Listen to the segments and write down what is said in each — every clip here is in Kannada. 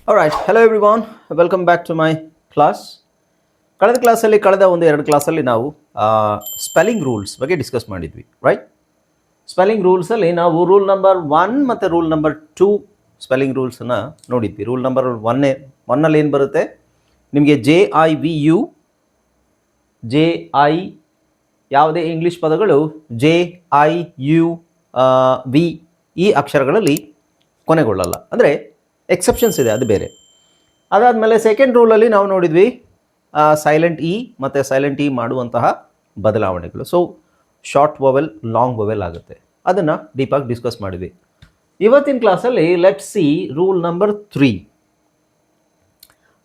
Alright, hello everyone, welcome back to my class. ಕಳೆದ ಕ್ಲಾಸಲ್ಲಿ ಕಳೆದ ಎರಡು ಕ್ಲಾಸಲ್ಲಿ ನಾವು ಸ್ಪೆಲ್ಲಿಂಗ್ ರೂಲ್ಸ್ ಬಗ್ಗೆ ಡಿಸ್ಕಸ್ ಮಾಡಿದ್ವಿ, ರೈಟ್? ಸ್ಪೆಲ್ಲಿಂಗ್ ರೂಲ್ಸಲ್ಲಿ ನಾವು ರೂಲ್ ನಂಬರ್ 1 ಮತ್ತು ರೂಲ್ ನಂಬರ್ 2 ಸ್ಪೆಲ್ಲಿಂಗ್ ರೂಲ್ಸನ್ನು ನೋಡಿದ್ವಿ. ರೂಲ್ ನಂಬರ್ ಒನ್ನಲ್ಲಿ ಏನು ಬರುತ್ತೆ ನಿಮಗೆ JIVU, JI ಯಾವುದೇ ಇಂಗ್ಲೀಷ್ ಪದಗಳು JIU V ಈ ಅಕ್ಷರಗಳಲ್ಲಿ ಕೊನೆಗೊಳ್ಳಲ್ಲ, ಅಂದರೆ ಎಕ್ಸೆಪ್ಷನ್ಸ್ ಇದೆ, ಅದು ಬೇರೆ. ಅದಾದಮೇಲೆ ಸೆಕೆಂಡ್ ರೂಲಲ್ಲಿ ನಾವು ನೋಡಿದ್ವಿ ಸೈಲೆಂಟ್ ಇ ಮತ್ತು ಸೈಲೆಂಟ್ ಇ ಮಾಡುವಂತಹ ಬದಲಾವಣೆಗಳು. So short vowel long vowel ಆಗುತ್ತೆ, ಅದನ್ನು ಡೀಪಾಗಿ ಡಿಸ್ಕಸ್ ಮಾಡಿದ್ವಿ. ಇವತ್ತಿನ ಕ್ಲಾಸಲ್ಲಿ let's see rule number 3.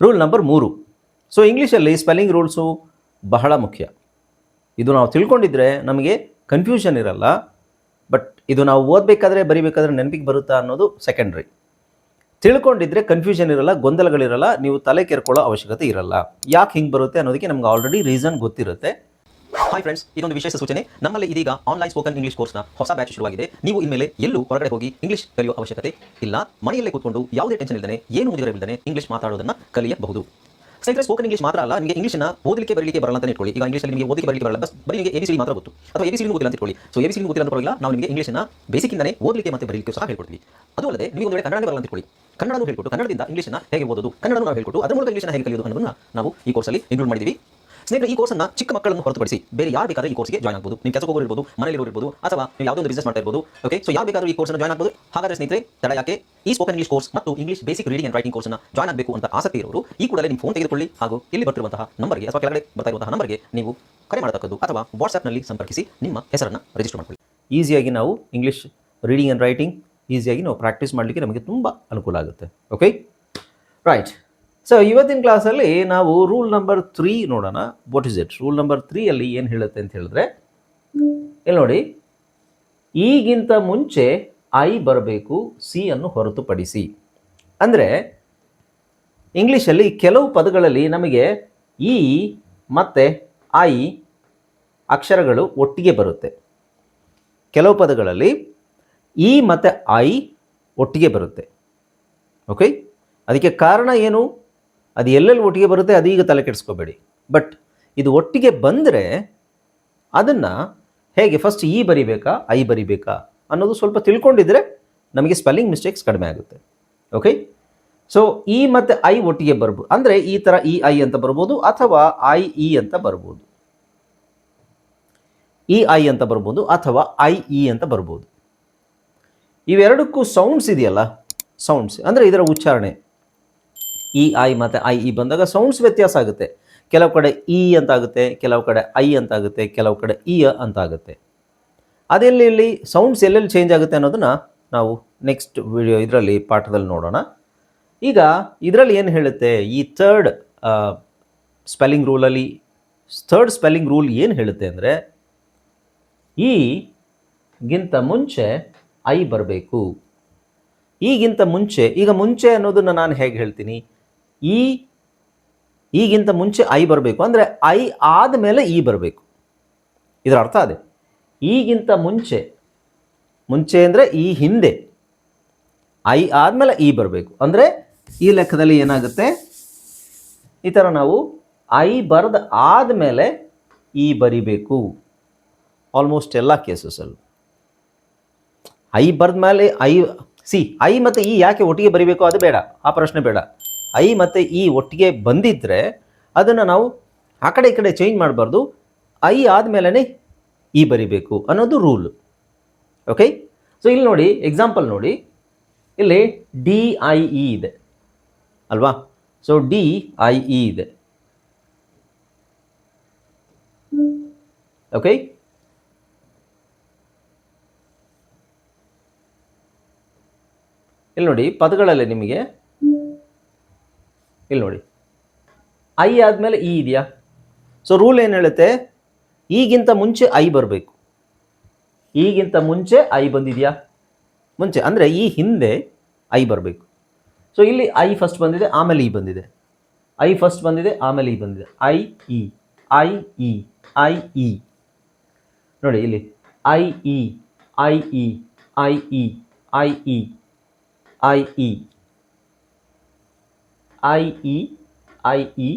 Rule number 3. So ಇಂಗ್ಲೀಷಲ್ಲಿ ಸ್ಪೆಲ್ಲಿಂಗ್ ರೂಲ್ಸು ಬಹಳ ಮುಖ್ಯ. ಇದು ನಾವು ತಿಳ್ಕೊಂಡಿದ್ರೆ ನಮಗೆ ಕನ್ಫ್ಯೂಷನ್ ಇರಲ್ಲ, ಬಟ್ ಇದು ನಾವು ಓದಬೇಕಾದ್ರೆ ಬರಿಬೇಕಾದ್ರೆ ನೆನಪಿಗೆ ಬರುತ್ತಾ ಅನ್ನೋದು ಸೆಕೆಂಡ್ರಿ. ತಿಳ್ಕೊಂಡಿದ್ರೆ ಕನ್ಫ್ಯೂಷನ್ ಇರಲ್ಲ, ಗೊಂದಲಗಳಿರಲ್ಲ, ನೀವು ತಲೆ ಕೆರ್ಕೊಳ್ಳೋ ಅವಶ್ಯಕತೆ ಇರಲ್ಲ. ಯಾಕೆ ಹಿಂಗೆ ಬರುತ್ತೆ ಅನ್ನೋದಕ್ಕೆ ನಮ್ಗೆ ಆಲ್ರೆಡಿ ರೀಸನ್ ಗೊತ್ತಿರುತ್ತೆ. ಹಾಯ್ ಫ್ರೆಂಡ್ಸ್, ಇದೊಂದು ವಿಶೇಷ ಸೂಚನೆ. ನಮ್ಮಲ್ಲಿ ಇದೀಗ ಆನ್ಲೈನ್ ಸ್ಪೋಕನ್ ಇಂಗ್ಲಿಷ್ ಕೋರ್ಸ್ನ ಹೊಸ ಬ್ಯಾಚ್ ಶುರುವಾಗಿದೆ. ನೀವು ಇನ್ಮೇಲೆ ಎಲ್ಲೂ ಹೊರಗಡೆ ಹೋಗಿ ಇಂಗ್ಲಿಷ್ ಕಲಿಯೋ ಅವಶ್ಯಕತೆ ಇಲ್ಲ. ಮನೆಯಲ್ಲೇ ಕೂತ್ಕೊಂಡು ಯಾವುದೇ ಟೆನ್ಷನ್ ಇಲ್ಲದೆ, ಏನು ಮುಗಿದಿರಬಿಲ್ಲದೆ ಇಂಗ್ಲಿಷ್ ಮಾತಾಡೋದನ್ನ ಕಲಿಯಬಹುದು. ಸ್ನೇಹಿತರೆ, ಸ್ಪೋಕನ್ ಇಂಗ್ಲಿಷ್ ಮಾತ್ರ ಅಲ್ಲ, ನಿಮಗೆ ಇಂಗ್ಲಿಷ್ನ ಓದಲಿಕ್ಕೆ ಬರಲಿಕ್ಕೆ ಬರಲ್ಲ ಅಂತ ಇಟ್ಕೊಳ್ಳಿ. ಈಗ ಇಂಗ್ಲಿಷಲ್ಲಿ ನಿಮಗೆ ಓದಲಿಕ್ಕೆ ಬರಲಿಕ್ಕೆ ಬರಲ್ಲ, ಬರೀ ನಿಮಗೆ ABCD ಮಾತ್ರ ಗೊತ್ತು, ಅಥವಾ ABCD ಗೊತ್ತಿಲ್ಲ ಅಂತ ಇಟ್ಕೊಳ್ಳಿ. ಸೊ ABCD ಗೊತ್ತಿಲ್ಲ ಅಂತ ಪರವಾಗಿಲ್ಲ, ನಾವು ನಿಮಗೆ ಇಂಗ್ಲಿಷ್ನ ಬೇಸಿಕ್ಕಿಂದನೇ ಓದಲಿಕ್ಕೆ ಮತ್ತು ಬರಲಿಕ್ಕೆ ಸಹ ಹೇಳ್ಕೊಡ್ತೀವಿ. ಅದು ಅಲ್ಲದೆ ನೀವು ಒಂದು ವೇಳೆ ಕನ್ನಡ ಬರಲ್ಲ ಅಂತ ಇಟ್ಕೊಳ್ಳಿ, ಕನ್ನಡನೂ ಹೇಳ್ಕೊಟ್ಟು ಕನ್ನಡದಿಂದ ಇಂಗ್ಲಿಷ್ನ ಹೇಗೆ ಓದೋದು, ಕನ್ನಡನೂ ನಾವು ಹೇಳ್ಕೊಟ್ಟು ಅದರ ಮೂಲಕ ಇಂಗ್ಲಿಷ್ನ ಹೇಗೆ ಕಲಿಯೋದು ಅನ್ನೋದನ್ನ ನಾವು ಈ ಕೋರ್ಸಲ್ಲಿ ಇನ್ಕ್ಲೂಡ್ ಮಾಡಿದ್ದೀವಿ. ಸ್ನೇಹಿತರೆ, ಈ ಕೋರ್ಸನ್ನು ಚಿಕ್ಕ ಮಕ್ಕಳನ್ನು ಹೊರತುಪಡಿಸಿ ಬೇರೆ ಯಾರು ಬೇಕಾದರೂ ಈ ಕೋರ್ಸ್ಗೆ ಜಾಯ್ನ್ ಆಗಬಹುದು. ನೀವು ಕೆಲಸಕ್ಕೆ ಹೋಗಿರ್ಬೋದು, ಮನೆಯಲ್ಲಿ ಇರ್ಬೋದು, ಅಥವಾ ನೀವು ಯಾವುದೋ ಒಂದು ಬಿಸ್ನೆಸ್ ಮಾಡ್ತಾ ಇರ್ಬೋದು. ಓಕೆ, ಸೊ ಯಾರು ಬೇಕಾದರೂ ಈ ಕೋರ್ಸ್ನ ಜಾಯ್ನ್ ಆಗಬಹುದು. ಹಾಗಾದರೆ ಸ್ನೇಹಿತರೆ, ತಡ ಯಾಕೆ? ಈ ಸ್ಪೋಕನ್ ಇಂಗ್ಲಿಷ್ ಕೋರ್ಸ್ ಮತ್ತು English basic reading and writing ಕೋರ್ಸ್ನ ಜಾಯ್ನ್ ಆಗಬೇಕು ಅಂತ ಆಸಕ್ತಿ ಇರೋರು ಈ ಕೂಡಲೇ ನಿಮ್ಮ ಫೋನ್ ತೆಗೆದುಕೊಳ್ಳಿ, ಹಾಗೂ ಇಲ್ಲಿ ಬರ್ತಿರುವಂತಹ ನಂಬರ್ಗೆ ಅಥವಾ ಕೆಳಗಡೆ ಬರ್ತಾ ಇರುವಂತಹ ನಂಬರ್ಗೆ ನೀವು ಕರೆ ಮಾಡತಕ್ಕದ್ದು, ಅಥವಾ ವಾಟ್ಸ್ಆ್ಯಪ್ನಲ್ಲಿ ಸಂಪರ್ಕಿಸಿ ನಿಮ್ಮ ಹೆಸರನ್ನು ರಿಜಿಸ್ಟರ್ ಮಾಡಿಕೊಳ್ಳಿ. ಈಸಿಯಾಗಿ ನಾವು ಇಂಗ್ಲೀಷ್ ರೀಡಿಂಗ್ ಆ್ಯಂಡ್ ರೈಟಿಂಗ್ ಈಸಿಯಾಗಿ ನಾವು ಪ್ರಾಕ್ಟೀಸ್ ಮಾಡಲಿಕ್ಕೆ ನಮಗೆ ತುಂಬ ಅನುಕೂಲ ಆಗುತ್ತೆ. Okay, right. ಸೊ ಇವತ್ತಿನ ಕ್ಲಾಸಲ್ಲಿ ನಾವು ರೂಲ್ ನಂಬರ್ 3 ನೋಡೋಣ. What is it? Rule number 3 ಅಲ್ಲಿ ಏನು ಹೇಳುತ್ತೆ ಅಂತ ಹೇಳಿದ್ರೆ, ಇಲ್ಲಿ ನೋಡಿ, ಈಗಿಂತ ಮುಂಚೆ ಐ ಬರಬೇಕು, ಸಿ ಅನ್ನು ಹೊರತುಪಡಿಸಿ. ಅಂದರೆ ಇಂಗ್ಲೀಷಲ್ಲಿ ಕೆಲವು ಪದಗಳಲ್ಲಿ ನಮಗೆ ಇ ಮತ್ತು ಐ ಅಕ್ಷರಗಳು ಒಟ್ಟಿಗೆ ಬರುತ್ತೆ. ಕೆಲವು ಪದಗಳಲ್ಲಿ ಇ ಮತ್ತು ಐ ಒಟ್ಟಿಗೆ ಬರುತ್ತೆ. ಓಕೆ, ಅದಕ್ಕೆ ಕಾರಣ ಏನು, ಅದು ಎಲ್ಲೆಲ್ಲಿ ಒಟ್ಟಿಗೆ ಬರುತ್ತೆ ಅದೀಗ ತಲೆ ಕೆಡಿಸ್ಕೋಬೇಡಿ. ಬಟ್ ಇದು ಒಟ್ಟಿಗೆ ಬಂದರೆ ಅದನ್ನು ಹೇಗೆ ಫಸ್ಟ್ ಇ ಬರಿಬೇಕಾ ಐ ಬರಿಬೇಕಾ ಅನ್ನೋದು ಸ್ವಲ್ಪ ತಿಳ್ಕೊಂಡಿದ್ರೆ ನಮಗೆ ಸ್ಪೆಲ್ಲಿಂಗ್ ಮಿಸ್ಟೇಕ್ಸ್ ಕಡಿಮೆ ಆಗುತ್ತೆ. ಓಕೆ, ಸೊ ಇ ಮತ್ತು ಐ ಒಟ್ಟಿಗೆ ಬರ್ಬೋದು, ಅಂದರೆ ಈ ಥರ ಇ ಐ ಅಂತ ಬರ್ಬೋದು, ಅಥವಾ ಐ ಇ ಅಂತ ಬರ್ಬೋದು, ಇ ಐ ಅಂತ ಬರ್ಬೋದು, ಅಥವಾ ಐ ಇ ಅಂತ ಬರ್ಬೋದು. ಇವೆರಡಕ್ಕೂ ಸೌಂಡ್ಸ್ ಇದೆಯಲ್ಲ, ಸೌಂಡ್ಸ್ ಅಂದರೆ ಇದರ ಉಚ್ಚಾರಣೆ. ಇ ಐ ಮತ್ತು ಐ ಇ ಬಂದಾಗ ಸೌಂಡ್ಸ್ ವ್ಯತ್ಯಾಸ ಆಗುತ್ತೆ. ಕೆಲವು ಕಡೆ ಇ ಅಂತ ಆಗುತ್ತೆ, ಕೆಲವು ಕಡೆ ಐ ಅಂತ ಆಗುತ್ತೆ, ಕೆಲವು ಕಡೆ ಇ ಅಂತ ಆಗುತ್ತೆ. ಅದೆಲ್ಲಿ ಸೌಂಡ್ಸ್ ಎಲ್ಲೆಲ್ಲಿ ಚೇಂಜ್ ಆಗುತ್ತೆ ಅನ್ನೋದನ್ನು ನಾವು ನೆಕ್ಸ್ಟ್ ವಿಡಿಯೋ ಇದರಲ್ಲಿ ಪಾಠದಲ್ಲಿ ನೋಡೋಣ. ಈಗ ಇದರಲ್ಲಿ ಏನು ಹೇಳುತ್ತೆ, ಈ ಥರ್ಡ್ ಸ್ಪೆಲ್ಲಿಂಗ್ ರೂಲಲ್ಲಿ ಥರ್ಡ್ ಸ್ಪೆಲ್ಲಿಂಗ್ ರೂಲ್ ಏನು ಹೇಳುತ್ತೆ ಅಂದರೆ, ಈಗಿಂತ ಮುಂಚೆ ಐ ಬರಬೇಕು. ಈಗಿಂತ ಮುಂಚೆ, ಈಗ ಮುಂಚೆ ಅನ್ನೋದನ್ನು ನಾನು ಹೇಗೆ ಹೇಳ್ತೀನಿ, ಈಗಿಂತ ಮುಂಚೆ ಐ ಬರಬೇಕು ಅಂದರೆ ಐ ಆದಮೇಲೆ ಇ ಬರಬೇಕು. ಇದರ ಅರ್ಥ ಅದೇ. ಈಗಿಂತ ಮುಂಚೆ, ಮುಂಚೆ ಅಂದರೆ ಈ ಹಿಂದೆ, ಐ ಆದಮೇಲೆ ಇ ಬರಬೇಕು. ಅಂದರೆ ಈ ಲೆಕ್ಕದಲ್ಲಿ ಏನಾಗುತ್ತೆ, ಈ ಥರ ನಾವು ಐ ಬರೆದ ಆದಮೇಲೆ ಇ ಬರಿಬೇಕು ಆಲ್ಮೋಸ್ಟ್ ಎಲ್ಲ ಕೇಸಸಲ್ಲೂ. ಐ ಬರೆದ ಮೇಲೆ ಐ ಮತ್ತು ಇ ಯಾಕೆ ಒಟ್ಟಿಗೆ ಬರಿಬೇಕು ಅದು ಬೇಡ, ಆ ಪ್ರಶ್ನೆ ಬೇಡ. ಐ ಮತ್ತು ಇ ಒಟ್ಟಿಗೆ ಬಂದಿದ್ದರೆ ಅದನ್ನು ನಾವು ಆ ಕಡೆ ಈ ಕಡೆ ಚೇಂಜ್ ಮಾಡಬಾರ್ದು, ಐ ಆದಮೇಲೆ ಇ ಬರಿಬೇಕು ಅನ್ನೋದು ರೂಲ್. ಓಕೆ, ಸೊ ಇಲ್ಲಿ ನೋಡಿ, ಎಕ್ಸಾಂಪಲ್ ನೋಡಿ, ಇಲ್ಲಿ DIE ಇದೆ ಅಲ್ವಾ? ಸೊ DIE ಇದೆ. ಓಕೆ, ಇಲ್ಲಿ ನೋಡಿ ಪದಗಳಲ್ಲಿ ನಿಮಗೆ ಇಲ್ಲಿ ನೋಡಿ ಐ ಆದಮೇಲೆ ಇ ಇದೆಯಾ? ಸೊ ರೂಲ್ ಏನು ಹೇಳುತ್ತೆ, ಈಗಿಂತ ಮುಂಚೆ ಐ ಬರಬೇಕು. ಈಗಿಂತ ಮುಂಚೆ ಐ ಬಂದಿದೆಯಾ? ಮುಂಚೆ ಅಂದರೆ ಈ ಹಿಂದೆ ಐ ಬರಬೇಕು. ಸೊ ಇಲ್ಲಿ ಐ ಫಸ್ಟ್ ಬಂದಿದೆ, ಆಮೇಲೆ ಇ ಬಂದಿದೆ. ಐ ಫಸ್ಟ್ ಬಂದಿದೆ, ಆಮೇಲೆ ಇ ಬಂದಿದೆ. I E I E I E ನೋಡಿ, ಇಲ್ಲಿ I E I E I E I E I E I E I E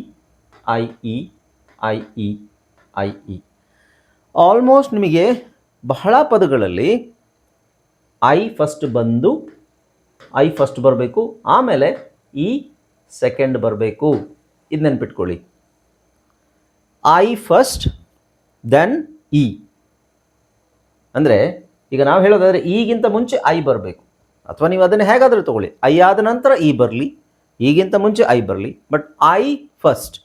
I E I E I E. Almost ನಿಮಗೆ ಬಹಳ ಪದಗಳಲ್ಲಿ ಐ ಫಸ್ಟ್ ಬಂದು ಐ ಫಸ್ಟ್ ಬರಬೇಕು, ಆಮೇಲೆ ಇ ಸೆಕೆಂಡ್ ಬರಬೇಕು. ಇದು ನೆನ್ಪಿಟ್ಕೊಳ್ಳಿ. I first then E. ಅಂದರೆ ಈಗ ನಾವು ಹೇಳೋದಾದರೆ ಈಗಿಂತ ಮುಂಚೆ ಐ ಬರಬೇಕು, ಅಥವಾ ನೀವು ಅದನ್ನು ಹೇಗಾದರೂ ತಗೊಳ್ಳಿ. ಐ ಆದ ನಂತರ ಇ ಬರಲಿ, ಈಗಿಂತ ಮುಂಚೆ ಐ ಬರಲಿ, but I first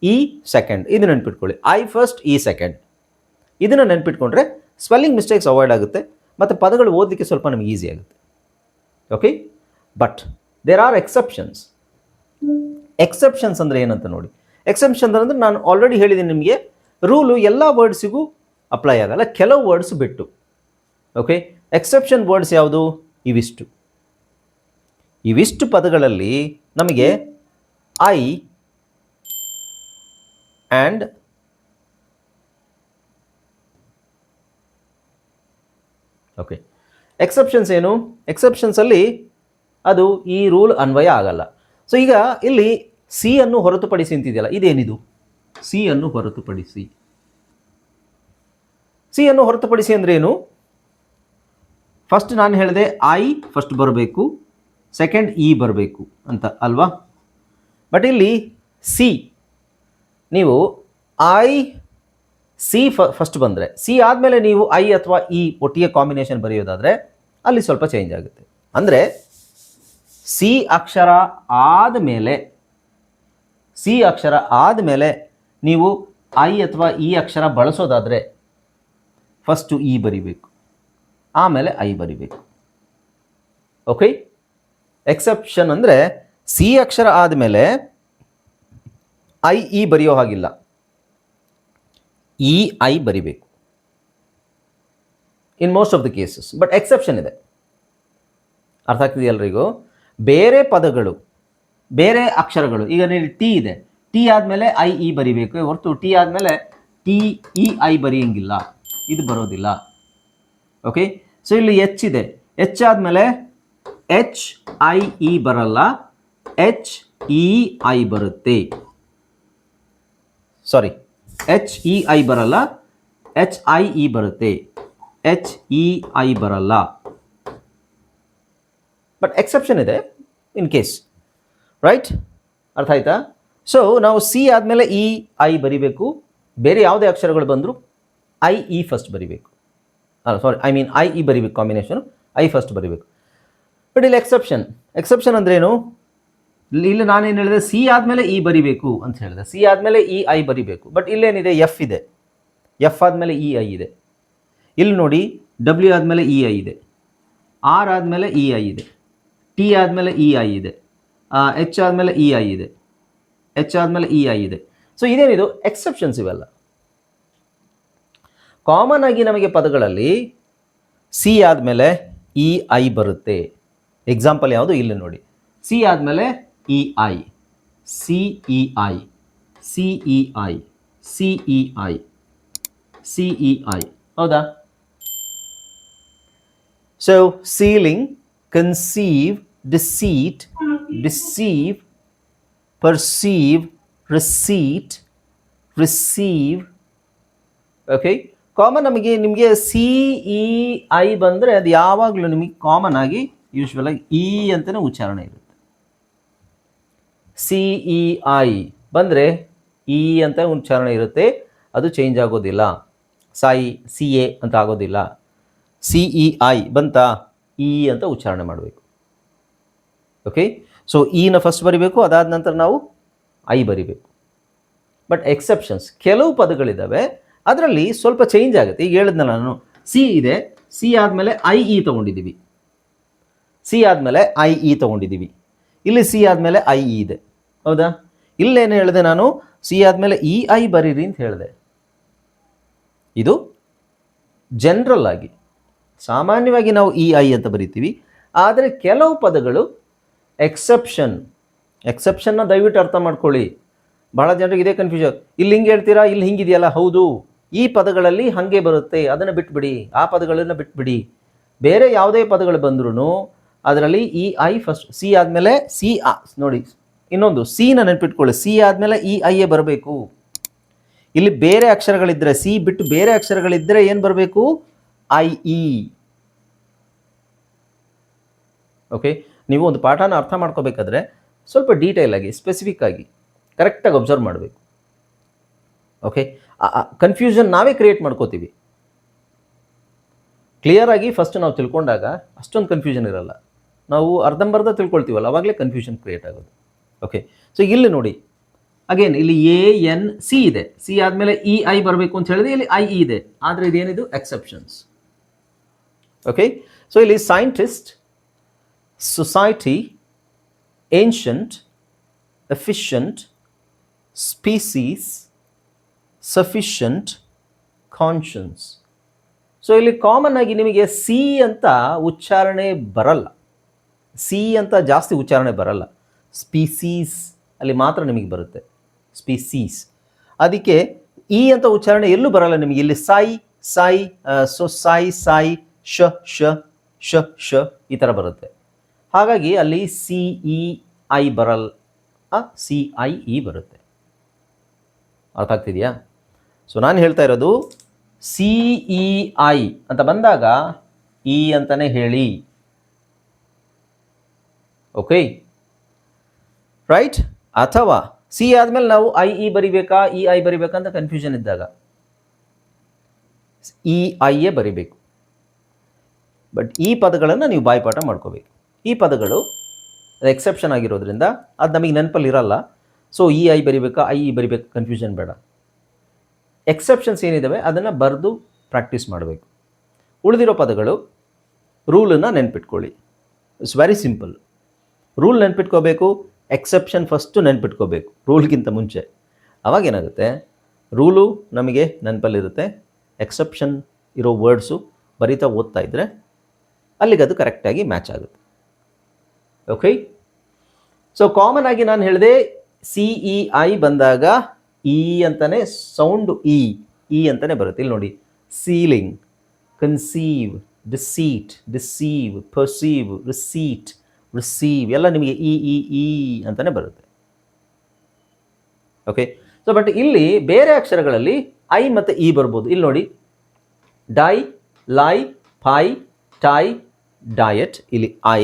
E second. ಇದು ನೆನ್ಪಿಟ್ಕೊಳ್ಳಿ. I first E second. ಇದನ್ನು ನೆನ್ಪಿಟ್ಕೊಂಡ್ರೆ ಸ್ಪೆಲ್ಲಿಂಗ್ ಮಿಸ್ಟೇಕ್ಸ್ ಅವಾಯ್ಡ್ ಆಗುತ್ತೆ ಮತ್ತು ಪದಗಳು ಓದಲಿಕ್ಕೆ ಸ್ವಲ್ಪ ನಮಗೆ ಈಸಿ ಆಗುತ್ತೆ. Okay, but there are exceptions. Exceptions ಅಂದರೆ ಏನಂತ ನೋಡಿ. ಎಕ್ಸೆಪ್ಷನ್ ಅಂದರೆ ನಾನು ಆಲ್ರೆಡಿ ಹೇಳಿದ್ದೀನಿ ನಿಮಗೆ, ರೂಲು ಎಲ್ಲ ವರ್ಡ್ಸಿಗೂ ಅಪ್ಲೈ ಆಗಲ್ಲ, ಕೆಲವು ವರ್ಡ್ಸ್ ಬಿಟ್ಟು. ಓಕೆ, ಎಕ್ಸೆಪ್ಷನ್ ವರ್ಡ್ಸ್ ಯಾವುದು? ಇವಿಷ್ಟು ಪದಗಳಲ್ಲಿ ನಮಗೆ ಐ ಆ್ಯಂಡ್ ಓಕೆ, ಎಕ್ಸೆಪ್ಷನ್ಸ್ ಏನು? ಎಕ್ಸೆಪ್ಷನ್ಸಲ್ಲಿ ಅದು ಈ ರೂಲ್ ಅನ್ವಯ ಆಗಲ್ಲ. ಸೊ ಈಗ ಇಲ್ಲಿ ಸಿ ಅನ್ನು ಹೊರತುಪಡಿಸಿ ಅಂತಿದೆಯಲ್ಲ, ಇದೇನಿದು? ಸಿ ಅನ್ನು ಹೊರತುಪಡಿಸಿ. ಸಿ ಅನ್ನು ಹೊರತುಪಡಿಸಿ ಅಂದರೆ ಏನು? ಫಸ್ಟ್ ನಾನು ಹೇಳಿದೆ ಐ ಫಸ್ಟ್ ಬರಬೇಕು, ಸೆಕೆಂಡ್ ಇ ಬರಬೇಕು ಅಂತ ಅಲ್ವಾ? ಬಟ್ ಇಲ್ಲಿ ಸಿ, ನೀವು ಐ ಸಿ ಫಸ್ಟ್ ಬಂದರೆ, ಸಿ ಆದಮೇಲೆ ನೀವು ಐ ಅಥವಾ ಇ ಒಟ್ಟಿಗೆ ಕಾಂಬಿನೇಷನ್ ಬರೆಯೋದಾದರೆ ಅಲ್ಲಿ ಸ್ವಲ್ಪ ಚೇಂಜ್ ಆಗುತ್ತೆ. ಅಂದರೆ ಸಿ ಅಕ್ಷರ ಆದಮೇಲೆ ನೀವು ಐ ಅಥವಾ ಇ ಅಕ್ಷರ ಬಳಸೋದಾದರೆ ಫಸ್ಟು ಇ ಬರಿಬೇಕು, ಆಮೇಲೆ ಐ ಬರಿಬೇಕು. ಓಕೆ, ಎಕ್ಸೆಪ್ಷನ್ ಅಂದರೆ ಸಿ ಅಕ್ಷರ ಆದಮೇಲೆ ಐ ಇ ಬರೆಯೋ ಹಾಗಿಲ್ಲ, ಇ ಐ ಬರಿಬೇಕು in most of the cases. But exception ಇದೆ. ಅರ್ಥ ಆಗ್ತಿದೆಯಾ ಎಲ್ರಿಗೂ? ಬೇರೆ ಪದಗಳು, ಬೇರೆ ಅಕ್ಷರಗಳು, ಈಗ ನೀವು ಟಿ ಇದೆ, ಟಿ ಆದಮೇಲೆ ಐ ಇ ಬರಿಬೇಕು ಹೊರತು ಟಿ ಆದಮೇಲೆ ಟಿ ಇ ಐ ಬರೆಯಂಗಿಲ್ಲ, ಇದು ಬರೋದಿಲ್ಲ. ಓಕೆ, ಸೊ ಇಲ್ಲಿ ಎಚ್ ಇದೆ, ಎಚ್ ಆದಮೇಲೆ ಎಚ್ ಐ ಇ ಬರಲ್ಲ, ಎಚ್ ಇ ಐ ಬರುತ್ತೆ. ಸಾರಿ, ಎಚ್ ಇ ಐ ಬರಲ್ಲ, ಎಚ್ ಐ ಇ ಬರುತ್ತೆ, ಎಚ್ ಇ ಐ ಬರಲ್ಲ. ಬಟ್ ಎಕ್ಸೆಪ್ಷನ್ ಇದೆ ಇನ್ ಕೇಸ್, ರೈಟ್? ಅರ್ಥ ಆಯ್ತಾ? ಸೊ ನಾವು ಸಿ ಆದಮೇಲೆ ಇ ಐ ಬರಿಬೇಕು, ಬೇರೆ ಯಾವುದೇ ಅಕ್ಷರಗಳು ಬಂದರೂ ಐ ಇ ಫಸ್ಟ್ ಬರಿಬೇಕು. ಐ ಇ ಬರಿಬೇಕು, ಕಾಂಬಿನೇಷನು ಐ ಫಸ್ಟ್ ಬರಿಬೇಕು. ಬಟ್ ಇಲ್ಲಿ ಎಕ್ಸೆಪ್ಷನ್ ಅಂದ್ರೇನು? ಇಲ್ಲಿ ನಾನೇನು ಹೇಳಿದೆ, ಸಿ ಆದಮೇಲೆ ಇ ಬರಿಬೇಕು ಅಂತ ಹೇಳಿದೆ, ಸಿ ಆದಮೇಲೆ ಇ ಐ ಬರಿಬೇಕು. ಬಟ್ ಇಲ್ಲೇನಿದೆ, ಎಫ್ ಇದೆ, ಎಫ್ ಆದಮೇಲೆ ಇ ಐ ಇದೆ. ಇಲ್ಲಿ ನೋಡಿ, ಡಬ್ಲ್ಯೂ ಆದಮೇಲೆ ಇ ಐ ಇದೆ, ಆರ್ ಆದಮೇಲೆ ಇ ಐ ಇದೆ, ಟಿ ಆದಮೇಲೆ ಇ ಐ ಇದೆ, ಎಚ್ ಆದಮೇಲೆ ಇ ಐ ಇದೆ, ಎಚ್ ಆದಮೇಲೆ ಇ ಐ ಇದೆ. ಸೊ ಇದೇನಿದು? ಎಕ್ಸೆಪ್ಷನ್ಸ್ ಇವೆಲ್ಲ. ಕಾಮನ್ ಆಗಿ ನಮಗೆ ಪದಗಳಲ್ಲಿ ಸಿ ಆದಮೇಲೆ ಇ ಐ ಬರುತ್ತೆ. ಎಕ್ಸಾಂಪಲ್ ಯಾವುದು? ಇಲ್ಲಿ ನೋಡಿ, ಸಿ ಆದಮೇಲೆ E I, C E I, C E I, C E I, C E I. ಹೌದಾ? So ceiling, conceive, deceit, deceive, perceive, receipt, receive. Okay, common ನಿಮಗೆ ಸಿ ಇ ಐ ಬಂದರೆ ಅದು ಯಾವಾಗಲೂ ನಿಮಗೆ ಕಾಮನ್ ಆಗಿ ಯೂಶ್ವಲ್ ಆಗಿ ಇ ಅಂತಲೇ ಉಚ್ಚಾರಣೆ ಇರುತ್ತೆ. ಸಿ ಇ ಐ ಬಂದರೆ ಇ ಅಂತ ಉಚ್ಚಾರಣೆ ಇರುತ್ತೆ, ಅದು ಚೇಂಜ್ ಆಗೋದಿಲ್ಲ. ಸಾಯಿ, ಸಿ ಎ ಅಂತ ಆಗೋದಿಲ್ಲ. ಸಿ ಇ ಐ ಬಂತ, ಇ ಅಂತ ಉಚ್ಚಾರಣೆ ಮಾಡಬೇಕು. ಓಕೆ, ಸೊ ಇನ ಫಸ್ಟ್ ಬರಿಬೇಕು, ಅದಾದ ನಂತರ ನಾವು ಐ ಬರಿಬೇಕು. ಬಟ್ ಎಕ್ಸೆಪ್ಷನ್ಸ್, ಕೆಲವು ಪದಗಳಿದ್ದಾವೆ ಅದರಲ್ಲಿ ಸ್ವಲ್ಪ ಚೇಂಜ್ ಆಗುತ್ತೆ. ಈಗ ಹೇಳಿದ್ನಲ್ಲ ನಾನು, ಸಿ ಇದೆ, ಸಿ ಆದಮೇಲೆ ಐ ಇ ತೊಗೊಂಡಿದ್ದೀವಿ, ಸಿ ಆದಮೇಲೆ ಐ ಇ ತೊಗೊಂಡಿದ್ದೀವಿ. ಇಲ್ಲಿ ಸಿ ಆದಮೇಲೆ ಐ ಇ ಇದೆ, ಹೌದಾ? ಇಲ್ಲೇನು ಹೇಳಿದೆ ನಾನು? ಸಿ ಆದಮೇಲೆ ಇ ಐ ಬರೀರಿ ಅಂತ ಹೇಳಿದೆ. ಇದು ಜನರಲ್ ಆಗಿ, ಸಾಮಾನ್ಯವಾಗಿ ನಾವು ಇ ಐ ಅಂತ ಬರಿತೀವಿ. ಆದರೆ ಕೆಲವು ಪದಗಳು ಎಕ್ಸೆಪ್ಷನ್ನ ದಯವಿಟ್ಟು ಅರ್ಥ ಮಾಡ್ಕೊಳ್ಳಿ. ಭಾಳ ಜನರಿಗೆ ಇದೇ ಕನ್ಫ್ಯೂಷನ್. ಇಲ್ಲಿ ಹಿಂಗೆ ಹೇಳ್ತೀರಾ, ಇಲ್ಲಿ ಹಿಂಗಿದೆಯಲ್ಲ. ಹೌದು, ಈ ಪದಗಳಲ್ಲಿ ಹಾಗೆ ಬರುತ್ತೆ, ಅದನ್ನು ಬಿಟ್ಬಿಡಿ, ಆ ಪದಗಳನ್ನು ಬಿಟ್ಬಿಡಿ. ಬೇರೆ ಯಾವುದೇ ಪದಗಳು ಬಂದ್ರೂ ಅದರಲ್ಲಿ ಇ ಐ ಫಸ್ಟ್, ಸಿ ಆದಮೇಲೆ ನೋಡಿ, ಇನ್ನೊಂದು ಸಿನ ನೆನ್ಪಿಟ್ಕೊಳ್ಳಿ, ಸಿ ಆದಮೇಲೆ ಇ ಐ ಎ ಬರಬೇಕು. ಇಲ್ಲಿ ಬೇರೆ ಅಕ್ಷರಗಳಿದ್ದರೆ, ಸಿ ಬಿಟ್ಟು ಬೇರೆ ಅಕ್ಷರಗಳಿದ್ದರೆ ಏನು ಬರಬೇಕು? I E. ಓಕೆ, ನೀವು ಒಂದು ಪಾಠನ ಅರ್ಥ ಮಾಡ್ಕೋಬೇಕಾದ್ರೆ ಸ್ವಲ್ಪ ಡೀಟೇಲ್ ಆಗಿ, ಸ್ಪೆಸಿಫಿಕ್ ಆಗಿ, ಕರೆಕ್ಟಾಗಿ ಅಬ್ಸರ್ವ್ ಮಾಡಬೇಕು. ಓಕೆ, ಕನ್ಫ್ಯೂಷನ್ ನಾವೇ ಕ್ರಿಯೇಟ್ ಮಾಡ್ಕೋತೀವಿ. ಕ್ಲಿಯರ್ ಆಗಿ ಫಸ್ಟ್ ನಾವು ತಿಳ್ಕೊಂಡಾಗ ಅಷ್ಟೊಂದು ಕನ್ಫ್ಯೂಷನ್ ಇರಲ್ಲ. ನಾವು ಅರ್ಧಂಬರ್ಧ ತಿಳ್ಕೊಳ್ತೀವಲ್ಲ, ಅವಾಗಲೇ ಕನ್ಫ್ಯೂಷನ್ ಕ್ರಿಯೇಟ್ ಆಗೋದು. ಓಕೆ, ಸೊ ಇಲ್ಲಿ ನೋಡಿ ಅಗೇನ್ ಇಲ್ಲಿ ಎ ಎನ್ ಸಿ ಇದೆ, ಸಿ ಆದಮೇಲೆ ಇ ಐ ಬರಬೇಕು ಅಂತ ಹೇಳಿದ್ರೆ ಇಲ್ಲಿ ಐ ಇ ಇದೆ, ಆದರೆ ಇದೇನಿದು ಎಕ್ಸೆಪ್ಷನ್ಸ್. ಓಕೆ, ಸೊ ಇಲ್ಲಿ scientist, society, ancient, efficient, species, sufficient, conscience. So ಇಲ್ಲಿ ಕಾಮನ್ ಆಗಿ ನಿಮಗೆ ಸಿ ಅಂತ ಉಚ್ಚಾರಣೆ ಬರಲ್ಲ, ಸಿ ಅಂತ ಜಾಸ್ತಿ ಉಚ್ಚಾರಣೆ ಬರಲ್ಲ. ಸ್ಪೀಸೀಸ್ ಅಲ್ಲಿ ಮಾತ್ರ ನಿಮಗೆ ಬರುತ್ತೆ, ಸ್ಪೀಸೀಸ್. ಅದಕ್ಕೆ ಇ ಅಂತ ಉಚ್ಚಾರಣೆ ಎಲ್ಲೂ ಬರಲ್ಲ ನಿಮಗೆ. ಇಲ್ಲಿ ಸೈ ಸೈ, ಸೊ ಸೈ ಸೈ, ಶ ಶ ಶ ಶ ಈ ಥರ ಬರುತ್ತೆ. ಹಾಗಾಗಿ ಅಲ್ಲಿ ಸಿ ಇ ಐ ಬರಲ್ಲ, ಸಿ ಐ ಇ ಬರುತ್ತೆ. ಅರ್ಥ ಆಗ್ತಿದೆಯಾ? ಸೊ ನಾನು ಹೇಳ್ತಾ ಇರೋದು ಸಿ ಇ ಐ ಅಂತ ಬಂದಾಗ ಇ ಅಂತಲೇ ಹೇಳಿ. Okay, right? ಅಥವಾ ಸಿ ಆದಮೇಲೆ ನಾವು ಐ ಇ ಬರಿಬೇಕಾ, ಇ ಐ ಬರಿಬೇಕಾ ಅಂತ ಕನ್ಫ್ಯೂಷನ್ ಇದ್ದಾಗ ಇ ಐ ಎ ಬರಿಬೇಕು. ಬಟ್ ಈ ಪದಗಳನ್ನು ನೀವು ಬಾಯ್ಪಾಠ ಮಾಡ್ಕೋಬೇಕು. ಈ ಪದಗಳು ಎಕ್ಸೆಪ್ಷನ್ ಆಗಿರೋದ್ರಿಂದ ಅದು ನಮಗೆ ನೆನಪಲ್ಲಿ ಇರಲ್ಲ. ಸೊ ಇ ಐ ಬರಿಬೇಕಾ, ಐ ಇ ಬರಿಬೇಕಾ ಕನ್ಫ್ಯೂಷನ್ ಬೇಡ. ಎಕ್ಸೆಪ್ಷನ್ಸ್ ಏನಿದ್ದಾವೆ ಅದನ್ನು ಬರೆದು ಪ್ರಾಕ್ಟೀಸ್ ಮಾಡಬೇಕು. ಉಳಿದಿರೋ ಪದಗಳು ರೂಲನ್ನು ನೆನ್ಪಿಟ್ಕೊಳ್ಳಿ. It's very simple. ರೂಲ್ ನೆನ್ಪಿಟ್ಕೋಬೇಕು, ಎಕ್ಸೆಪ್ಷನ್ ಫಸ್ಟು ನೆನ್ಪಿಟ್ಕೋಬೇಕು ರೂಲ್ಗಿಂತ ಮುಂಚೆ. ಅವಾಗೇನಾಗುತ್ತೆ, ರೂಲು ನಮಗೆ ನೆನಪಲ್ಲಿರುತ್ತೆ, ಎಕ್ಸೆಪ್ಷನ್ ಇರೋ ವರ್ಡ್ಸು ಬರಿತಾ ಓದ್ತಾ ಇದ್ದರೆ ಅಲ್ಲಿಗೆ ಅದು ಕರೆಕ್ಟಾಗಿ ಮ್ಯಾಚ್ ಆಗುತ್ತೆ. ಓಕೆ, ಸೊ ಕಾಮನ್ ಆಗಿ ನಾನು ಹೇಳಿದೆ ಸಿ ಇ ಐ ಬಂದಾಗ ಇ ಅಂತಲೇ ಸೌಂಡು, ಇ ಅಂತಲೇ ಬರುತ್ತೆ. ಇಲ್ಲಿ ನೋಡಿ, ceiling, conceive, deceit, deceive, perceive, receipt, receive ಎಲ್ಲ ನಿಮಗೆ ಇ ಅಂತಲೇ ಬರುತ್ತೆ. ಓಕೆ, ಸೊ ಬಟ್ ಇಲ್ಲಿ ಬೇರೆ ಅಕ್ಷರಗಳಲ್ಲಿ ಐ ಮತ್ತು ಇ ಬರ್ಬೋದು. ಇಲ್ಲಿ ನೋಡಿ, die, lie, pie, tie, diet, ಇಲ್ಲಿ ಐ.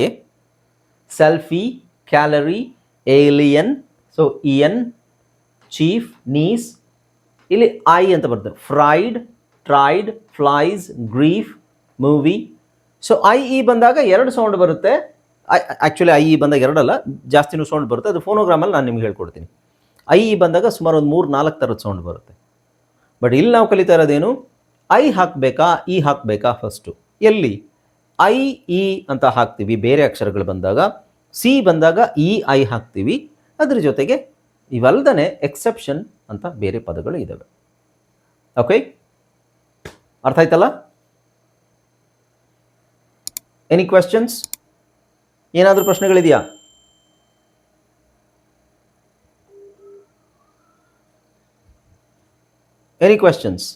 ಸೆಲ್ಫಿ, ಕ್ಯಾಲರಿ, ಏಲಿಯನ್, ಸೊ ಇಯನ್, ಚೀಫ್, ನೀಸ್, ಇಲ್ಲಿ ಐ ಅಂತ ಬರ್ತದೆ. Fried, tried, flies, grief, movie. So I E ಬಂದಾಗ ಎರಡು ಸೌಂಡ್ ಬರುತ್ತೆ. ಆ್ಯಕ್ಚುಲಿ ಐ ಇ ಬಂದಾಗ ಎರಡಲ್ಲ, ಜಾಸ್ತಿನೂ ಸೌಂಡ್ ಬರುತ್ತೆ. ಅದು ಫೋನೋಗ್ರಾಮಲ್ಲಿ ನಾನು ನಿಮ್ಗೆ ಹೇಳ್ಕೊಡ್ತೀನಿ. ಐ ಇ ಬಂದಾಗ ಸುಮಾರು ಒಂದು 3-4 ಥರದ ಸೌಂಡ್ ಬರುತ್ತೆ. ಬಟ್ ಇಲ್ಲಿ ನಾವು ಕಲಿತಾ ಇರೋದೇನು, ಐ ಹಾಕಬೇಕಾ, ಇ ಹಾಕಬೇಕಾ ಫಸ್ಟು. ಎಲ್ಲಿ ಐ ಇ ಅಂತ ಹಾಕ್ತೀವಿ ಬೇರೆ ಅಕ್ಷರಗಳು ಬಂದಾಗ, ಸಿ ಬಂದಾಗ ಇ ಐ ಹಾಕ್ತೀವಿ. ಅದ್ರ ಜೊತೆಗೆ ಇವೆಲ್ಲದನೇ ಎಕ್ಸೆಪ್ಷನ್ ಅಂತ ಬೇರೆ ಪದಗಳು ಇದ್ದಾವೆ. ಓಕೆ, ಅರ್ಥ ಆಯ್ತಲ್ಲ? Any questions? ಏನಾದರೂ ಪ್ರಶ್ನೆಗಳಿದೆಯಾ? Any questions?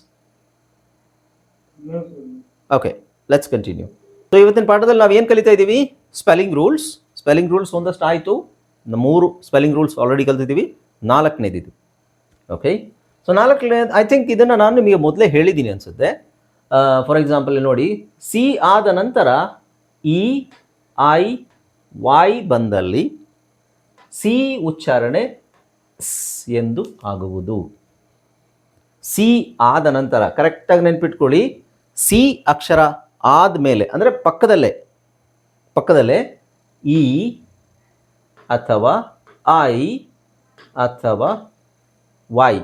Okay, let's continue. So ಇವತ್ತಿನ ಪಾಠದಲ್ಲಿ ನಾವು ಏನು ಕಲಿತಾ ಇದ್ದೀವಿ? Spelling rules. ಸ್ಪೆಲ್ಲಿಂಗ್ ರೂಲ್ಸ್ ಒಂದಷ್ಟು ಆಯಿತು. 3 ಸ್ಪೆಲ್ಲಿಂಗ್ ರೂಲ್ಸ್ ಆಲ್ರೆಡಿ ಕಲ್ತಿದ್ದೀವಿ, 4ನೇದಿದ್ದು. ಓಕೆ, ಸೊ 4ನೇ, ಐ ಥಿಂಕ್ ಇದನ್ನು ನಾನು ನಿಮಗೆ ಮೊದಲೇ ಹೇಳಿದ್ದೀನಿ ಅನಿಸುತ್ತೆ. ಫಾರ್ ಎಕ್ಸಾಂಪಲ್ ನೋಡಿ, ಸಿ ಆದ ನಂತರ ಇ ಐ ವೈ ಬಂದಲ್ಲಿ ಸಿ ಉಚ್ಚಾರಣೆ ಸ್ ಎಂದು ಆಗುವುದು. ಸಿ ಆದ ನಂತರ ಕರೆಕ್ಟಾಗಿ ನೆನ್ಪಿಟ್ಕೊಳ್ಳಿ, ಸಿ ಅಕ್ಷರ ಆದಮೇಲೆ ಅಂದರೆ ಪಕ್ಕದಲ್ಲೇ ಇ ಅಥವಾ ಐ ಅಥವಾ ವೈ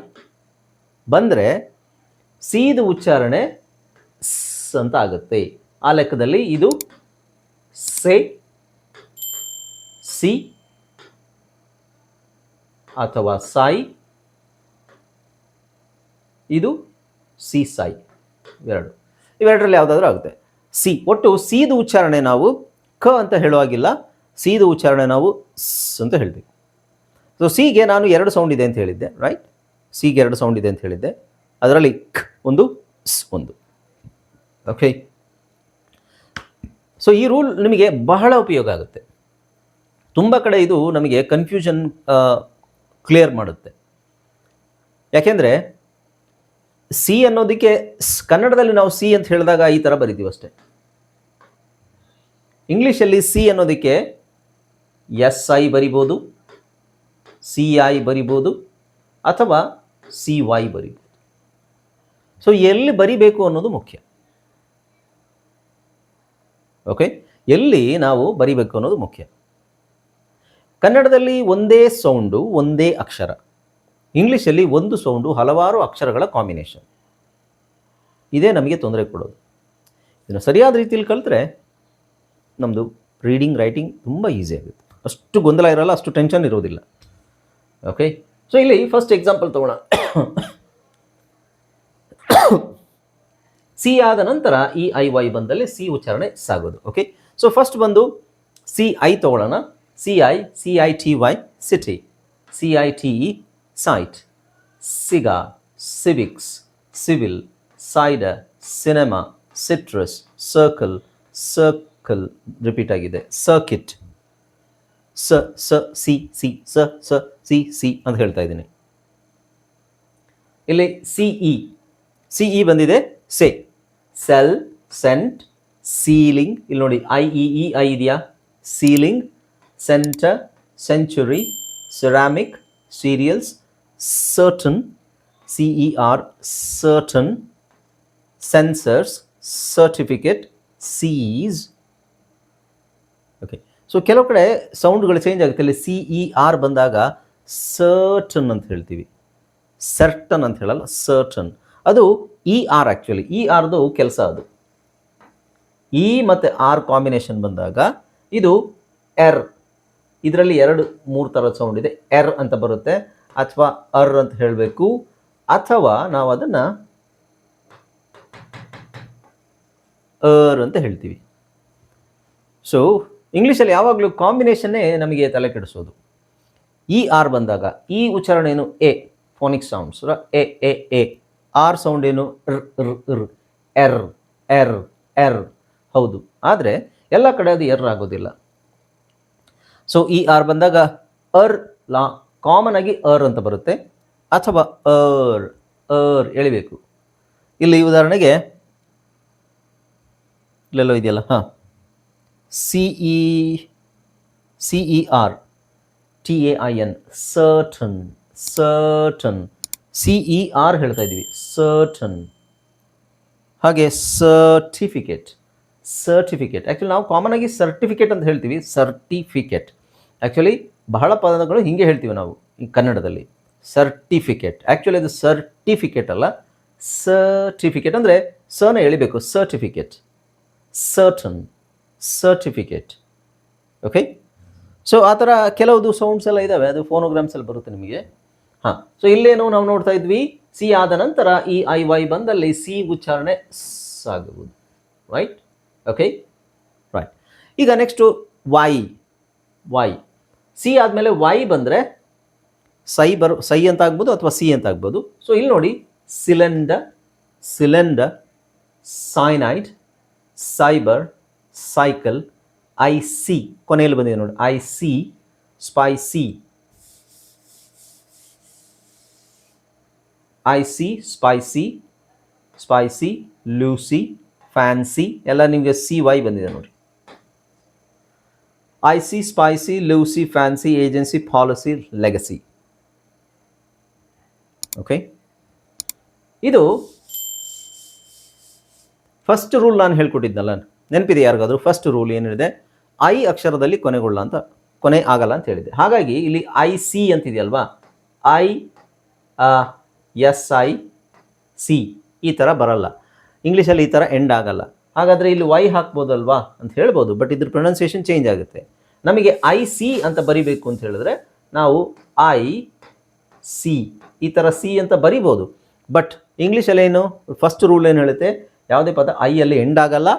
ಬಂದರೆ ಸಿದು ಉಚ್ಚಾರಣೆ ಸ್ ಅಂತ ಆಗುತ್ತೆ. ಆ ಲೆಕ್ಕದಲ್ಲಿ ಇದು ಸೆ, ಸಿ ಅಥವಾ ಸೈ, ಇದು ಸಿ ಸೈ, ಇವೆರಡರಲ್ಲಿ ಯಾವುದಾದ್ರೂ ಆಗುತ್ತೆ. ಸಿ, ಒಟ್ಟು ಸಿದು ಉಚ್ಚಾರಣೆ ನಾವು ಕ ಅಂತ ಹೇಳುವಾಗಿಲ್ಲ, ಸಿದು ಉಚ್ಚಾರಣೆ ನಾವು ಸ್ ಅಂತ ಹೇಳಬೇಕು. ಸೊ ಸಿಗೆ ನಾನು 2 ಸೌಂಡ್ ಇದೆ ಅಂತ ಹೇಳಿದ್ದೆ, ರೈಟ್? ಸಿಗೆ 2 ಸೌಂಡ್ ಇದೆ ಅಂತ ಹೇಳಿದ್ದೆ. ಅದರಲ್ಲಿ ಕ್ ಒಂದು, ಸ್ ಒಂದು. ಓಕೆ, ಸೊ ಈ ರೂಲ್ ನಿಮಗೆ ಬಹಳ ಉಪಯೋಗ ಆಗುತ್ತೆ. ತುಂಬ ಕಡೆ ಇದು ನಮಗೆ ಕನ್ಫ್ಯೂಷನ್ ಕ್ಲಿಯರ್ ಮಾಡುತ್ತೆ. ಯಾಕೆಂದರೆ ಸಿ ಅನ್ನೋದಕ್ಕೆ ಕನ್ನಡದಲ್ಲಿ ನಾವು ಸಿ ಅಂತ ಹೇಳಿದಾಗ ಈ ಥರ ಬರಿತೀವಿ ಅಷ್ಟೇ. ಇಂಗ್ಲೀಷಲ್ಲಿ ಸಿ ಅನ್ನೋದಕ್ಕೆ ಎಸ್ ಐ ಬರಿಬೋದು, ಸಿ ಐ ಬರಿಬೋದು, ಅಥವಾ ಸಿ ವೈ ಬರಿಬೋದು. ಸೊ ಎಲ್ಲಿ ಬರಿಬೇಕು ಅನ್ನೋದು ಮುಖ್ಯ. ಓಕೆ, ಎಲ್ಲಿ ನಾವು ಬರಿಬೇಕು ಅನ್ನೋದು ಮುಖ್ಯ. ಕನ್ನಡದಲ್ಲಿ ಒಂದೇ ಸೌಂಡು, ಒಂದೇ ಅಕ್ಷರ. ಇಂಗ್ಲೀಷಲ್ಲಿ ಒಂದು ಸೌಂಡು, ಹಲವಾರು ಅಕ್ಷರಗಳ ಕಾಂಬಿನೇಷನ್. ಇದೇ ನಮಗೆ ತೊಂದರೆ ಕೊಡೋದು. ಇದನ್ನು ಸರಿಯಾದ ರೀತಿಯಲ್ಲಿ ಕಲಿತ್ರೆ ನಮ್ಮದು ರೀಡಿಂಗ್ ರೈಟಿಂಗ್ ತುಂಬ ಈಸಿ ಆಗುತ್ತೆ. ಅಷ್ಟು ಗೊಂದಲ ಇರೋಲ್ಲ, ಅಷ್ಟು ಟೆನ್ಷನ್ ಇರೋದಿಲ್ಲ. ಓಕೆ, ಸೊ ಇಲ್ಲಿ ಫಸ್ಟ್ ಎಕ್ಸಾಂಪಲ್ ತಗೋಣ. ಸಿ ಆದ ನಂತರ ಇ ಐ ವೈ ಬಂದಲ್ಲಿ ಸಿ ಉಚ್ಚಾರಣೆ ಸಾಗೋದು. ಓಕೆ, ಸೊ ಫಸ್ಟ್ ಬಂದು ಸಿ ಐ ತಗೊಳ್ಳೋಣ. C I T Y city, C I T E site, cigar civics, civil, cider, cinema, citrus, circle, circle repeat ಆಗಿದೆ, ಸರ್ಕಿಟ್, ಸಿ ಸಿ ಅಂತ ಹೇಳ್ತಾ ಇದ್ದೀನಿ. ಇಲ್ಲಿ ಸಿಇ ಬಂದಿದೆ, ಸೆಲ್, ಸೆಂಟ್, ಸೀಲಿಂಗ್. ಇಲ್ಲಿ ನೋಡಿ ಐ ಇದೆಯಾ, ceiling, centre, century, ceramic, serials, certain, CER, certain, sensors, certificate, seas. Okay, so ಕೆಲವು ಕಡೆ ಸೌಂಡ್ಗಳು ಚೇಂಜ್ ಆಗುತ್ತೆ. ಇಲ್ಲಿ CER ಬಂದಾಗ ಸರ್ಟನ್ ಅಂತ ಹೇಳ್ತೀವಿ, ಸರ್ಟನ್ ಅಂತ ಹೇಳಲ್ಲ, ಸರ್ಟನ್. ಅದು ER ಆ್ಯಕ್ಚುಲಿ, ERದು ಕೆಲಸ ಅದು. ಇ ಮತ್ತು ಆರ್ ಕಾಂಬಿನೇಷನ್ ಬಂದಾಗ ಇದು ಎರ್. ಇದರಲ್ಲಿ 2-3 ಥರದ ಸೌಂಡ್ ಇದೆ. ಎರ್ ಅಂತ ಬರುತ್ತೆ, ಅಥವಾ ಅರ್ ಅಂತ ಹೇಳಬೇಕು, ಅಥವಾ ನಾವು ಅದನ್ನು ಅರ್ ಅಂತ ಹೇಳ್ತೀವಿ. ಸೊ ಇಂಗ್ಲೀಷಲ್ಲಿ ಯಾವಾಗಲೂ ಕಾಂಬಿನೇಷನ್ನೇ ನಮಗೆ ತಲೆ ಕೆಡಿಸೋದು. ER ಬಂದಾಗ ಈ ಉಚ್ಚಾರಣೆ ಏನು, a phonic sounds, a. R sound ಏನು, ಎರ್ ಎರ್ ಎರ್. ಹೌದು, ಆದರೆ ಎಲ್ಲ ಕಡೆ ಅದು ಎರ್ ಆಗೋದಿಲ್ಲ. ಸೊ ER ಬಂದಾಗ ಅರ್ ಕಾಮನ್ ಆಗಿ ಅರ್ ಅಂತ ಬರುತ್ತೆ, ಅಥವಾ ಅರ್ ಎಳಿಬೇಕು. ಇಲ್ಲಿ ಉದಾಹರಣೆಗೆ ಇಲ್ಲೆಲ್ಲೋ ಇದೆಯಲ್ಲ, CER TAIN, ಸರ್ಟನ್, CER ಹೇಳ್ತಾ ಇದ್ದೀವಿ, ಸರ್ಟನ್. ಹಾಗೆ ಸರ್ಟಿಫಿಕೇಟ್. ಆ್ಯಕ್ಚುಲಿ ನಾವು ಕಾಮನ್ ಆಗಿ ಸರ್ಟಿಫಿಕೇಟ್ ಅಂತ ಹೇಳ್ತೀವಿ, ಸರ್ಟಿಫಿಕೇಟ್. ಆ್ಯಕ್ಚುಲಿ ಬಹಳ ಪದಗಳು ಹೀಗೆ ಹೇಳ್ತೀವಿ ನಾವು ಈ ಕನ್ನಡದಲ್ಲಿ, ಸರ್ಟಿಫಿಕೇಟ್. ಆ್ಯಕ್ಚುಲಿ ಅದು ಸರ್ಟಿಫಿಕೇಟ್ ಅಲ್ಲ, ಸರ್ಟಿಫಿಕೇಟ್ ಅಂದರೆ ಸನ ಎಳಿಬೇಕು, certificate, certain, certificate. Okay, so ಆ ಥರ ಕೆಲವುದು ಸೌಂಡ್ಸ್ ಎಲ್ಲ ಇದ್ದಾವೆ, ಅದು ಫೋನೋಗ್ರಾಮ್ಸಲ್ಲಿ ಬರುತ್ತೆ ನಿಮಗೆ. ಸೊ ಇಲ್ಲೇನು ನಾವು ನೋಡ್ತಾ ಇದ್ವಿ, ಸಿ ಆದ ನಂತರ EIY ಬಂದಲ್ಲಿ ಸಿ ಉಚ್ಚಾರಣೆ ಸಾಗುವುದು. Right, okay, right. ಈಗ ನೆಕ್ಸ್ಟು ವೈ. ಸಿ ಆದಮೇಲೆ ವೈ ಬಂದರೆ ಸೈ ಅಂತ ಆಗ್ಬೋದು, ಅಥವಾ ಸಿ ಅಂತ ಆಗ್ಬೋದು. ಸೊ ಇಲ್ಲಿ ನೋಡಿ, cylinder, cyanide, cyber, cycle, IC ಕೊನೆಯಲ್ಲಿ ಬಂದಿದೆ ನೋಡಿ, IC, ಸ್ಪೈಸಿ, ಲೂಸಿ, ಫ್ಯಾನ್ಸಿ ಎಲ್ಲ ನಿಮಗೆ CY ಬಂದಿದೆ ನೋಡಿ. IC, spicy, Lucy, fancy, agency, policy, legacy. Okay, ಇದು ಫಸ್ಟ್ ರೂಲ್ ನಾನು ಹೇಳ್ಕೊಟ್ಟಿದ್ನಲ್ಲ, ನೆನಪಿದೆ ಯಾರಿಗಾದರೂ? ಫಸ್ಟ್ ರೂಲ್ ಏನಿದೆ, ಐ ಅಕ್ಷರದಲ್ಲಿ ಕೊನೆ ಆಗಲ್ಲ ಅಂತ ಹೇಳಿದೆ. ಹಾಗಾಗಿ ಇಲ್ಲಿ IC ಅಂತಿದೆಯಲ್ವಾ, SIC ಈ ಥರ ಬರಲ್ಲ. ಇಂಗ್ಲೀಷಲ್ಲಿ ಈ ಥರ ಎಂಡ್ ಆಗಲ್ಲ. ಹಾಗಾದರೆ ಇಲ್ಲಿ ವೈ ಹಾಕ್ಬೋದಲ್ವಾ ಅಂತ ಹೇಳ್ಬೋದು, ಬಟ್ ಇದ್ರ ಪ್ರೊನೌನ್ಸಿಯೇಷನ್ ಚೇಂಜ್ ಆಗುತ್ತೆ. ನಮಗೆ IC ಅಂತ ಬರಿಬೇಕು ಅಂತ ಹೇಳಿದ್ರೆ ನಾವು IC ಈ ಥರ ಸಿ ಅಂತ ಬರಿಬೋದು. ಬಟ್ ಇಂಗ್ಲೀಷಲ್ಲಿ ಏನು ಫಸ್ಟ್ ರೂಲ್ ಏನು ಹೇಳುತ್ತೆ, ಯಾವುದೇ ಪದ ಐಯಲ್ಲಿ ಎಂಡ್ ಆಗಲ್ಲ,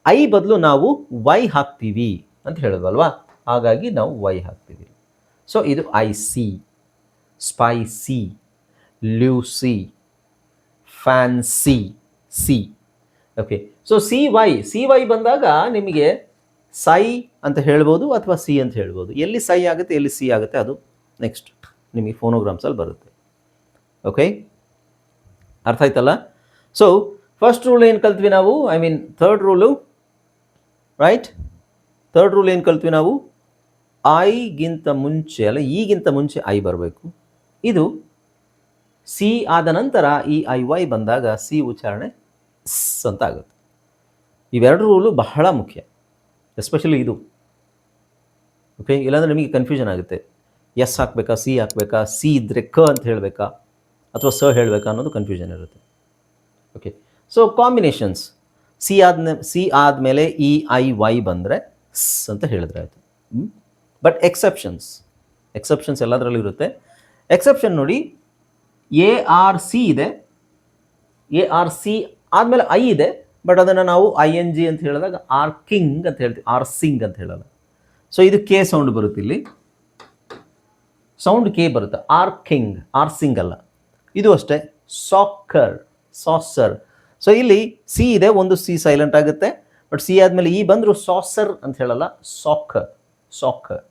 ಐ ಬದಲು ನಾವು ವೈ ಹಾಕ್ತೀವಿ ಅಂತ ಹೇಳೋದಲ್ವಾ, ಹಾಗಾಗಿ ನಾವು ವೈ ಹಾಕ್ತೀವಿ. ಸೊ ಇದು IC, spicy, Lucy, fancy, C. Okay, so CY ಬಂದಾಗ ನಿಮಗೆ ಸೈ ಅಂತ ಹೇಳ್ಬೋದು ಅಥವಾ ಸಿ ಅಂತ ಹೇಳ್ಬೋದು. ಎಲ್ಲಿ ಸೈ ಆಗುತ್ತೆ ಎಲ್ಲಿ ಸಿ ಆಗುತ್ತೆ ಅದು ನೆಕ್ಸ್ಟ್ ನಿಮಗೆ ಫೋನೋಗ್ರಾಮ್ಸಲ್ಲಿ ಬರುತ್ತೆ. ಓಕೆ, ಅರ್ಥ ಆಯ್ತಲ್ಲ? ಸೊ ಫಸ್ಟ್ ರೂಲ್ ಏನು ಕಲ್ತ್ವಿ ನಾವು, I mean third rule, right? Third rule ಏನು ಕಲ್ತ್ವಿ ನಾವು, ಐಗಿಂತ ಮುಂಚೆ ಅಲ್ಲ ಈಗಿಂತ ಮುಂಚೆ ಐ ಬರಬೇಕು. ಇದು ಸಿ ಆದ ನಂತರ ಈ ಐ ವೈ ಬಂದಾಗ ಸಿ ಉಚ್ಚಾರಣೆ ಸ್ ಅಂತ ಆಗುತ್ತೆ. ಇವೆರಡು ರೂಲು ಬಹಳ ಮುಖ್ಯ, ಎಸ್ಪೆಷಲಿ ಇದು. ಓಕೆ, ಇಲ್ಲಾಂದರೆ ನಿಮಗೆ ಕನ್ಫ್ಯೂಷನ್ ಆಗುತ್ತೆ. ಎಸ್ ಹಾಕಬೇಕಾ, ಸಿ ಹಾಕಬೇಕಾ, ಸಿ ಇದ್ದರೆ ಕ ಅಂತ ಹೇಳಬೇಕಾ ಅಥವಾ ಸ ಹೇಳಬೇಕಾ ಅನ್ನೋದು ಕನ್ಫ್ಯೂಷನ್ ಇರುತ್ತೆ. ಓಕೆ, ಸೊ ಕಾಂಬಿನೇಷನ್ಸ್ ಸಿ ಆದಮೇಲೆ ಇ ಐ ವೈ ಬಂದರೆ ಸ್ ಅಂತ ಹೇಳಿದ್ರೆ ಆಯಿತು. ಬಟ್ ಎಕ್ಸೆಪ್ಷನ್ಸ್ ಎಲ್ಲದರಲ್ಲೂ ಇರುತ್ತೆ. ಎಕ್ಸೆಪ್ಷನ್ ನೋಡಿ, ಎ ಆರ್ ಸಿ ಇದೆ, ಎ ಆರ್ ಸಿ ಆದಮೇಲೆ ಐ ಇದೆ, ಬಟ್ ಅದನ್ನು ನಾವು ಐ ಎನ್ ಜಿ ಅಂತ ಹೇಳಿದಾಗ ಆರ್ ಕಿಂಗ್ ಅಂತ ಹೇಳ್ತೀವಿ, ಆರ್ ಸಿಂಗ್ ಅಂತ ಹೇಳಲ್ಲ. ಸೊ ಇದು ಕೆ ಸೌಂಡ್ ಬರುತ್ತೆ, ಇಲ್ಲಿ ಸೌಂಡ್ ಕೆ ಬರುತ್ತೆ. ಆರ್ ಕಿಂಗ್, ಆರ್ ಸಿಂಗ್ ಅಲ್ಲ. ಇದು ಅಷ್ಟೇ, ಸಾಕರ್, ಸಾಸರ್. ಸೊ ಇಲ್ಲಿ ಸಿ ಇದೆ, ಒಂದು ಸಿ ಸೈಲೆಂಟ್ ಆಗುತ್ತೆ, ಬಟ್ ಸಿ ಆದಮೇಲೆ ಈ ಬಂದರೂ ಸಾಸರ್ ಅಂತ ಹೇಳಲ್ಲ, ಸಾಕರ್, ಸಾಕರ್.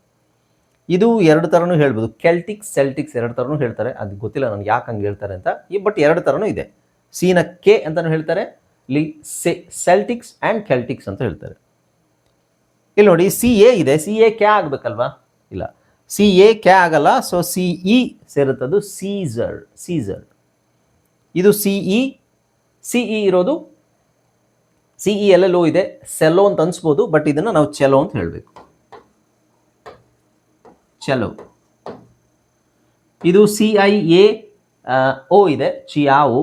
ಇದು ಎರಡು ಥರನೂ ಹೇಳ್ಬೋದು, ಸೆಲ್ಟಿಕ್ಸ್ ಎರಡು ಥರನೂ ಹೇಳ್ತಾರೆ. ಅದು ಗೊತ್ತಿಲ್ಲ ನನಗೆ ಯಾಕೆ ಹಂಗೆ ಹೇಳ್ತಾರೆ ಅಂತ, ಬಟ್ ಎರಡು ಥರನೂ ಇದೆ. ಸಿನ ಕೆ ಅಂತಲೂ ಹೇಳ್ತಾರೆ, ಇಲ್ಲಿ ಸೆಲ್ಟಿಕ್ಸ್ ಆ್ಯಂಡ್ ಕೆಲ್ಟಿಕ್ಸ್ ಅಂತ ಹೇಳ್ತಾರೆ. ಇಲ್ಲಿ ನೋಡಿ, ಸಿ ಎ ಇದೆ, ಸಿ ಎ ಕ್ಯಾ ಆಗಬೇಕಲ್ವಾ? ಇಲ್ಲ, ಸಿ ಎ ಕ್ಯಾ ಆಗಲ್ಲ. ಸೊ ಸಿ ಇ ಸೇರುತ್ತದು ಸೀಸರ್. ಇದು ಸಿ ಇ ಇರೋದು, ಸಿ ಇ ಎಲ್ಲೆಲ್ಲೋ ಇದೆ, ಸೆಲ್ಲೋ ಅಂತ ಅನ್ಸ್ಬೋದು, ಬಟ್ ಇದನ್ನು ನಾವು ಚೆಲೋ ಅಂತ ಹೇಳಬೇಕು, ಚೆಲೋ. ಇದು ಸಿ ಐ ಎ ಓ ಇದೆ, ಚಿಯಾವು.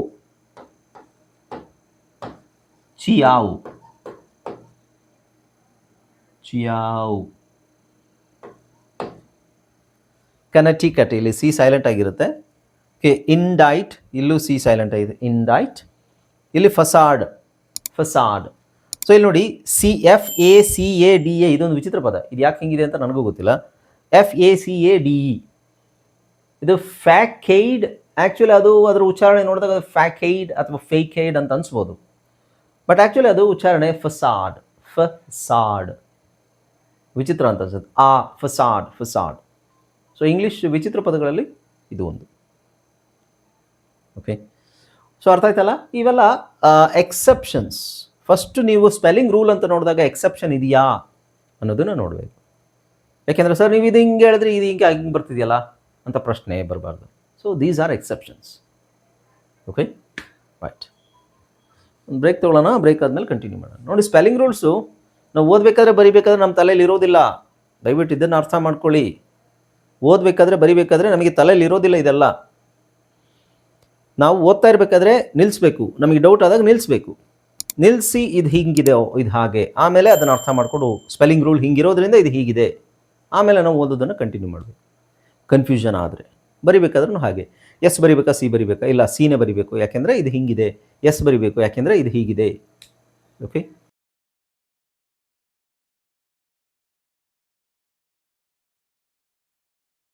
ಕನೆಕ್ಟಿಕಟ್, ಇಲ್ಲಿ ಸಿ ಸೈಲೆಂಟ್ ಆಗಿರುತ್ತೆ. ಓಕೆ, ಇಂಡೈಟ್, ಇಲ್ಲೂ ಸಿ ಸೈಲೆಂಟ್ ಆಗಿದೆ, ಇಂಡೈಟ್. ಇಲ್ಲಿ ಫಸಾಡ್. ಸೊ ಇಲ್ಲಿ ನೋಡಿ, FACADA ಇದೊಂದು ವಿಚಿತ್ರ ಪದ, ಇದು ಯಾಕೆ ಹಿಂಗಿದೆ ಅಂತ ನನಗೂ ಗೊತ್ತಿಲ್ಲ. FACADE ಇದು ಫ್ಯಾಕೈಡ್. ಆ್ಯಕ್ಚುಲಿ ಅದು ಅದರ ಉಚ್ಚಾರಣೆ ನೋಡಿದಾಗ ಅದು ಫ್ಯಾಕೈಡ್ ಅಥವಾ ಫೇಕೈಡ್ ಅಂತ ಅನ್ಸ್ಬೋದು, ಬಟ್ ಆ್ಯಕ್ಚುಲಿ ಅದು ಉಚ್ಚಾರಣೆ ಫಸಾಡ್. ವಿಚಿತ್ರ ಅಂತ ಅನ್ಸುತ್ತೆ, ಫಸಾಡ್. ಸೊ ಇಂಗ್ಲೀಷ್ ವಿಚಿತ್ರ ಪದಗಳಲ್ಲಿ ಇದು ಒಂದು. ಓಕೆ, ಸೊ ಅರ್ಥ ಆಯ್ತಲ್ಲ? ಇವೆಲ್ಲ ಎಕ್ಸೆಪ್ಷನ್ಸ್. ಫಸ್ಟ್ ನೀವು ಸ್ಪೆಲ್ಲಿಂಗ್ ರೂಲ್ ಅಂತ ನೋಡಿದಾಗ ಎಕ್ಸೆಪ್ಷನ್ ಇದೆಯಾ ಅನ್ನೋದನ್ನು ನೋಡಬೇಕು. ಯಾಕೆಂದರೆ ಸರ್ ನೀವು ಇದು ಹಿಂಗೆ ಹೇಳಿದ್ರೆ ಇದು ಹಿಂಗೆ ಬರ್ತಿದೆಯಲ್ಲ ಅಂತ ಪ್ರಶ್ನೆ ಬರಬಾರ್ದು. So these are exceptions. Okay, right. ಒಂದು ಬ್ರೇಕ್ ತೊಗೊಳ್ಳೋಣ, ಬ್ರೇಕ್ ಆದಮೇಲೆ ಕಂಟಿನ್ಯೂ ಮಾಡೋಣ. ನೋಡಿ, ಸ್ಪೆಲ್ಲಿಂಗ್ ರೂಲ್ಸು ನಾವು ಓದಬೇಕಾದ್ರೆ ಬರಿಬೇಕಾದ್ರೆ ನಮ್ಮ ತಲೆಯಲ್ಲಿ ಇರೋದಿಲ್ಲ. ದಯವಿಟ್ಟು ಇದನ್ನು ಅರ್ಥ ಮಾಡ್ಕೊಳ್ಳಿ. ಓದಬೇಕಾದ್ರೆ ಬರಿಬೇಕಾದ್ರೆ ನಮಗೆ ತಲೆಯಲ್ಲಿ ಇರೋದಿಲ್ಲ ಇದೆಲ್ಲ. ನಾವು ಓದ್ತಾ ಇರಬೇಕಾದ್ರೆ ನಿಲ್ಲಿಸ್ಬೇಕು, ನಮಗೆ ಡೌಟ್ ಆದಾಗ ನಿಲ್ಲಿಸಿ ಇದು ಹಿಂಗಿದೆ, ಇದು ಹಾಗೆ, ಆಮೇಲೆ ಅದನ್ನು ಅರ್ಥ ಮಾಡಿಕೊಂಡು ಸ್ಪೆಲ್ಲಿಂಗ್ ರೂಲ್ ಹಿಂಗಿರೋದ್ರಿಂದ ಇದು ಹೀಗಿದೆ, ಆಮೇಲೆ ನಾವು ಓದೋದನ್ನು ಕಂಟಿನ್ಯೂ ಮಾಡಬೇಕು. ಕನ್ಫ್ಯೂಷನ್ ಆದರೆ ಬರಿಬೇಕಾದ್ರೂ ಹಾಗೆ, ಎಸ್ ಬರಿಬೇಕಾ ಸಿ ಬರಿಬೇಕಾ, ಇಲ್ಲ ಸಿನೇ ಬರಿಬೇಕು ಯಾಕೆಂದರೆ ಇದು ಹಿಂಗಿದೆ, ಎಸ್ ಬರಿಬೇಕು ಯಾಕೆಂದರೆ ಇದು ಹೀಗಿದೆ. ಓಕೆ.